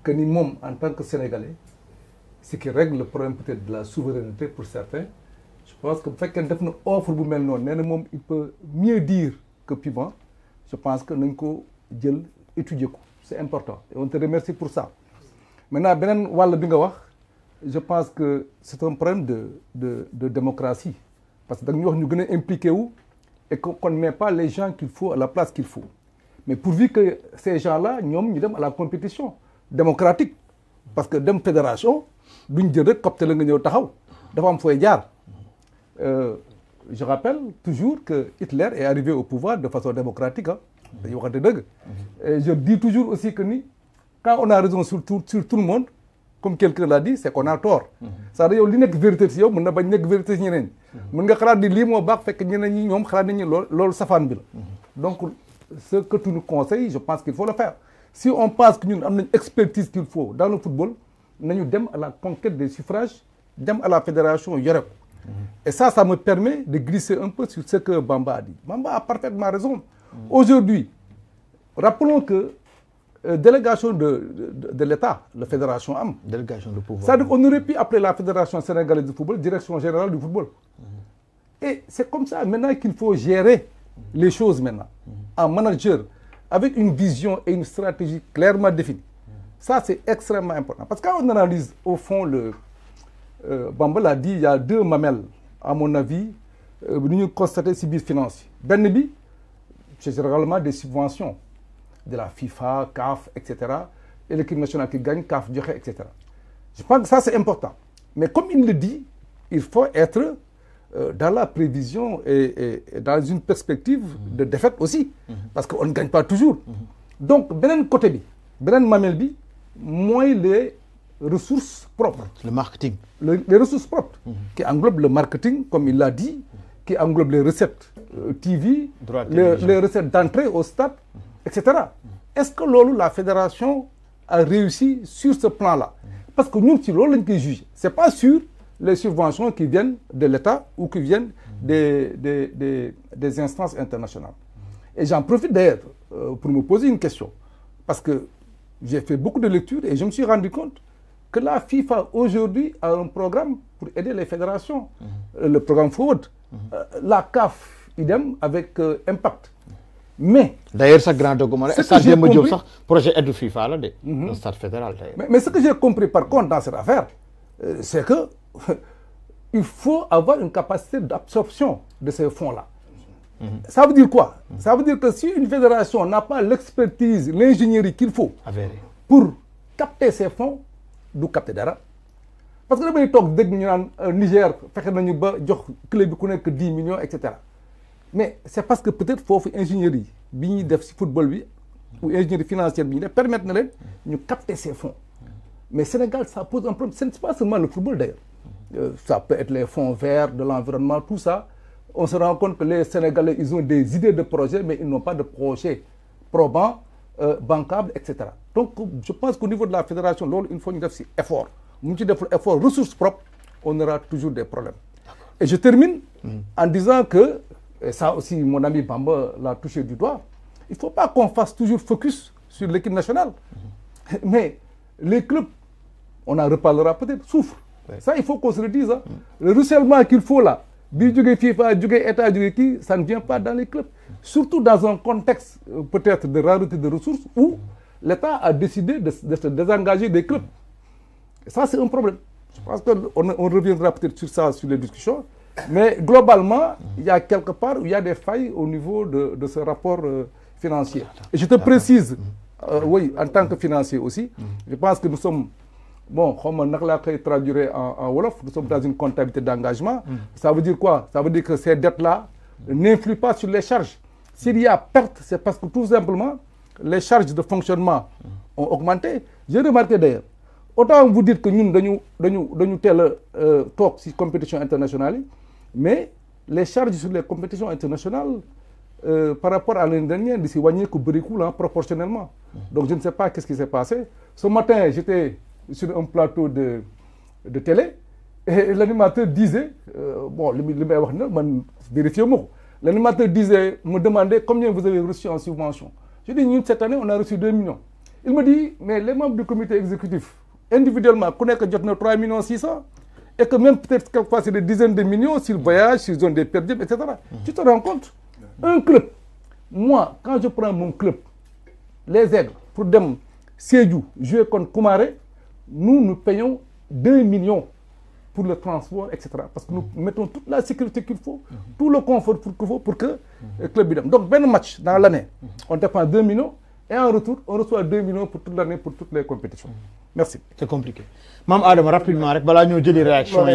que ni moom en tant que Sénégalais ce qui règle le problème peut-être de la souveraineté pour certains je pense que bu fekkee def na offre bu mel noonu nee na moom il peut mieux dire que Pivot je pense que nañ ko jël étudier ko c'est important et on te remercie pour ça maintenant beneen wàll bi nga wax je pense que c'est un problème de démocratie parce que da ñu wax ñu gën a impliqué wu et qu'on ne met pas les gens qu'il faut à la place qu'il faut mais pourvu que ces gens-là ñoom ñu dem à la compétition démocratique parce que dem fédération duñ jël rek copte la nga ñëw taxaw dafa am fooy jaar je rappelle toujours que Hitler est arrivé au pouvoir de façon démocratique dañuy waxante dëgg et je dis toujours aussi que ni quand on a raison sur tout le monde comme quelqu'un l'a dit c'est qu'on a tort c'est-à-dire yow li nekk vérité ci yow mën na bañ nekk vérité ci ñeneen mën nga xalaat ni lii moo baax fekk ñeneen ñi ñoom xalaat nañu loolu safaan bi la donc ce que tu nous conseilles je pense qu'il faut le faire si on pense que ñun am nañ expertise qu'il faut dans le football nañu dem à la conquête des suffrages dem à la fédération yore ko et ça me permet de glisser un peu sur ce que Bamba a dit Bamba a parfaitement raison aujourd'hui rappelons que délégation de l'État la fédération am délégation de pouvoir c'est-à-dire qu'on aurait pu appeler la fédération sénégalaise de football direction générale du football et c'est comme ça maintenant qu'il faut gérer les choses maintenant en manager avec une vision et une stratégie clairement définie ça c'est extrêmement important parce que quand on analyse au fond Bamba l'a dit il y a deux mamelles à mon avis ni ñu constaté ci biir finance benn bi c'est généralement des subventions de la FIFA, CAF, etc. Et l'équipe nationale qui gagne, CAF, joxe, etc. Je pense que ça c'est important. Mais comme il le dit, il faut être dans la prévision et dans une perspective de défaite aussi. Parce qu'on ne gagne pas toujours. Donc, beneen côté bi, beneen mamel bi, mooy les ressources propres. Le marketing. Les ressources propres, qui englobent le marketing, comme il l'a dit, qui englobent les recettes TV, les recettes d'entrée au stade, etc. Est-ce que loolu la fédération a réussi sur ce plan-là? Parce que ñun ci loolu lañ koy juger. C'est pas sur les subventions qui viennent de l'État ou qui viennent des instances internationales. Et j'en profite d'ailleurs pour me poser une question. Parce que j'ai fait beaucoup de lectures et je me suis rendu compte que la FIFA aujourd'hui a un programme pour aider les fédérations. Le programme Forward. La CAF, idem avec Impact. Mais d'ailleurs sa grand document stade Demba Diop sax projet aide FIFA la de un stade fédéral d'ailleurs. Mais ce que j'ai compris par contre dans cette affaire c'est que il faut avoir une capacité d'absorption de ces fonds-là. Ça veut dire quoi? Ça veut dire que si une fédération n'a pas l'expertise, l'ingénierie qu'il faut pour capter ces fonds du capter dara. Parce que damay toog dégg ñu naan Niger fexe nañu ba jox club bi ku nekk 10 millions et cetera. Mais c'est parce que peut-être foofu ingénierie bi ñuy def ci football bi ou ingénierie financière bi ñu def permettre na leen ñu capter ces fonds. Mais Sénégal ça pose un problème. Ce n'est pas seulement le football d'ailleurs. Ça peut être les fonds verts, de l'environnement, tout ça. On se rend compte que les Sénégalais ils ont des idées de projets mais ils n'ont pas de projet probant, bancable, etc. Donc je pense qu'au niveau de la fédération loolu il faut ñu def ci effort. mu ci def effort ressources propres on aura toujours des problèmes. Et je termine en disant que et ça aussi mon ami Bamba l'a touché du doigt, il ne faut pas qu'on fasse toujours focus sur l'équipe nationale. Mais les clubs, on en reparlera peut-être, souffrent. Ça il faut qu'on se le dise. Le ruissellement qu'il faut là, bi jógee FIFA jógee état jógee kii, ça ne vient pas dans les clubs. Surtout dans un contexte peut-être de rareté de ressources où l'État a décidé de se désengager des clubs. Et ça c'est un problème. Je pense qu'on reviendra peut-être sur ça, sur les discussions. Mais globalement, il y a quelque part où il y a des failles au niveau de ce rapport financier. Et je te précise, oui, en tant que financier aussi, je pense que nous sommes, bon, comme on l'a traduit en Wolof, nous sommes dans une comptabilité d'engagement. Ça veut dire quoi? Ça veut dire que ces dettes-là n'influent pas sur les charges. S'il y a perte, c'est parce que tout simplement, les charges de fonctionnement ont augmenté. J'ai remarqué d'ailleurs, autant vous dites que nous dañu teel a toog ci compétition internationale yi mais les charges sur les compétitions internationales par rapport à l'année dernière di ci wàññeeku bëriku là proportionnellement. Donc je ne sais pas qu'est-ce qui s'est passé. Ce matin j'étais sur un plateau de télé et l'animateur disait bon li may wax na man vérifié ma ko. L'animateur disait me demandait combien vous avez reçu en subvention. Je dis ñun cette année on a reçu 2 millions. Il me dit, mais les membres du comité exécutif, individuellement, connaissent que j'ai 3 millions 600, et que même peut-être quelquefois c'est des dizaines de millions s'ils voyagent, s'ils ont des perdus, etc. Tu te rends compte? Un club, moi, quand je prends mon club, les aigles, pour dem Sédhiou, jouer contre Koumaré, nous payons 2 millions pour le transport, etc. Parce que nous mettons toute la sécurité qu'il faut, tout le confort qu'il faut pour que le club bidem. Donc, ben match dans l'année, on dépense 2 millions et en retour, on reçoit 2 millions pour toute l'année, pour toutes les compétitions. Merci. C'est compliqué. Mme Adam, rapidement, il y a une réaction.